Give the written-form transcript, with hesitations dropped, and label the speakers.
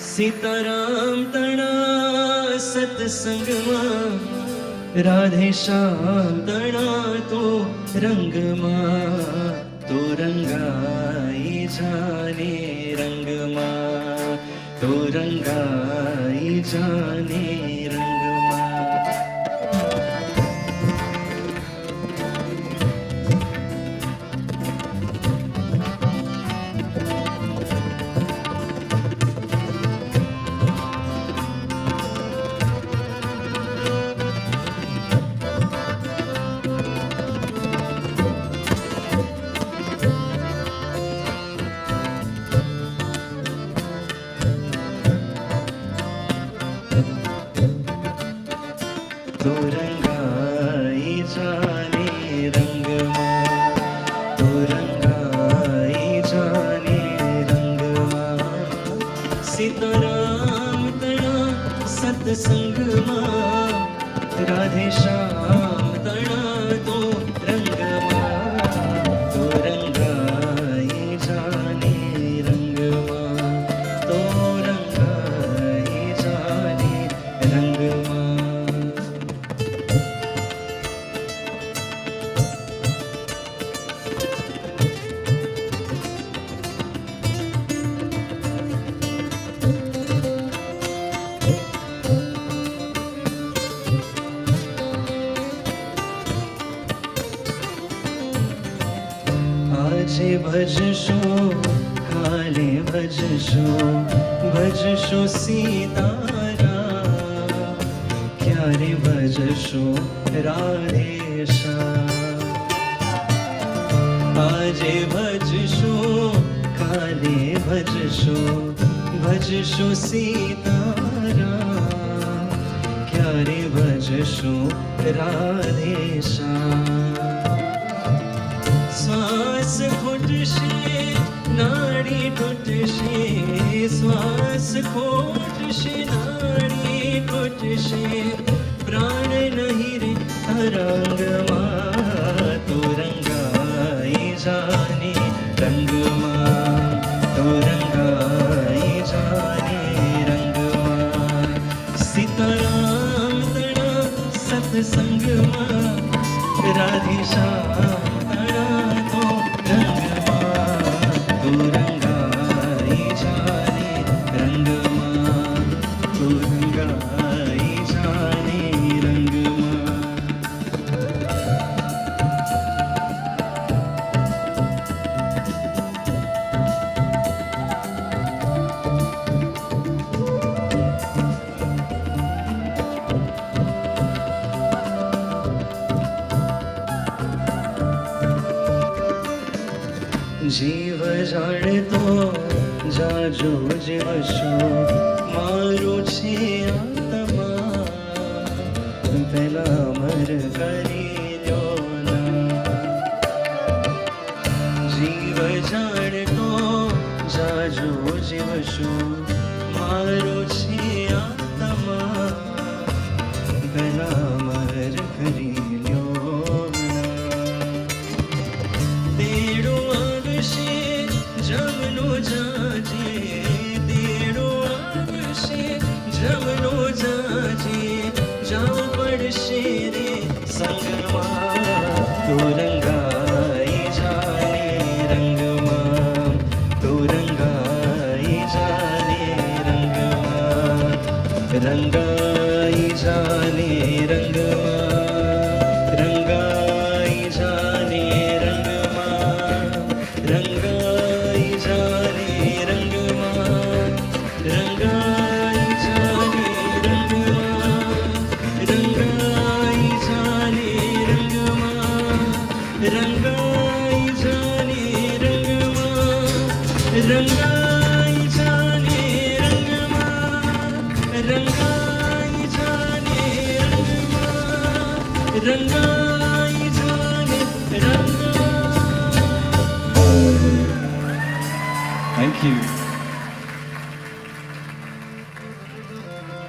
Speaker 1: સીતારામ તણા સત્સંગમાં, રાધે શ્યામ તણા તો રંગમાં, તો રંગાઈ જાને રંગમાં, તો રંગાઈ જાને રંગમાં. તો રંગાઈ જાને રંગમાં, તો રંગાઈ જાને રંગમાં. સીતારામ તણા સત્સંગમાં, રાધે શ્યામ તણા તો રંગમાં, તો રંગાઈ જાને રંગમાં, તો રંગાઈ જાને રંગમાં. આજે ભજશો કાલે ભજશો, ભજશો સીતારામ, ક્યારે ભજશો રાધે શ્યામ. આજે ભજશો કાલે ભજશો, ભજશો સીતારામ, ક્યારે ભજશો રાધે શ્યામ. શ્વાસ ખૂટશે નાડી તૂટશે, શ્વાસ ખૂટશે નાડી તૂટશે, પ્રાણ નહીં રે તરંગમાં, તો રંગાઈ જાને રંગમાં, તો રંગાઈ જાને રંગમાં. સીતારામ તણા સત્સંગમાં, રાધે શ્યામ જીવ જાણતો જાજો જીવશો, મારું છે આત્મા, પેલા અમર કરી લ્યો ના. જીવ જાણતો જાજો જીવશો, મારું છે આત્મા, પેલા અમર કરી લ્યો ના. જમનો જાજે, તેડો આવશે જમનો જાજે, જાવું પડશે રે સંગમાં, તો રંગાઈ જાને રંગમાં, તો રંગાઈ જાને રંગમાં, રંગાઈ જાને રંગમાં, રંગાઈ જાને રંગમાં, રંગાઈ જાને રંગમાં, રંગાઈ જાને રંગમાં, રંગાઈ જાને રંગમાં, રંગાઈ જાને રંગમાં, રંગાઈ જાને રંગમાં, રંગાઈ જાને રંગમાં, રંગાઈ જાને રંગમાં.
Speaker 2: Thank you.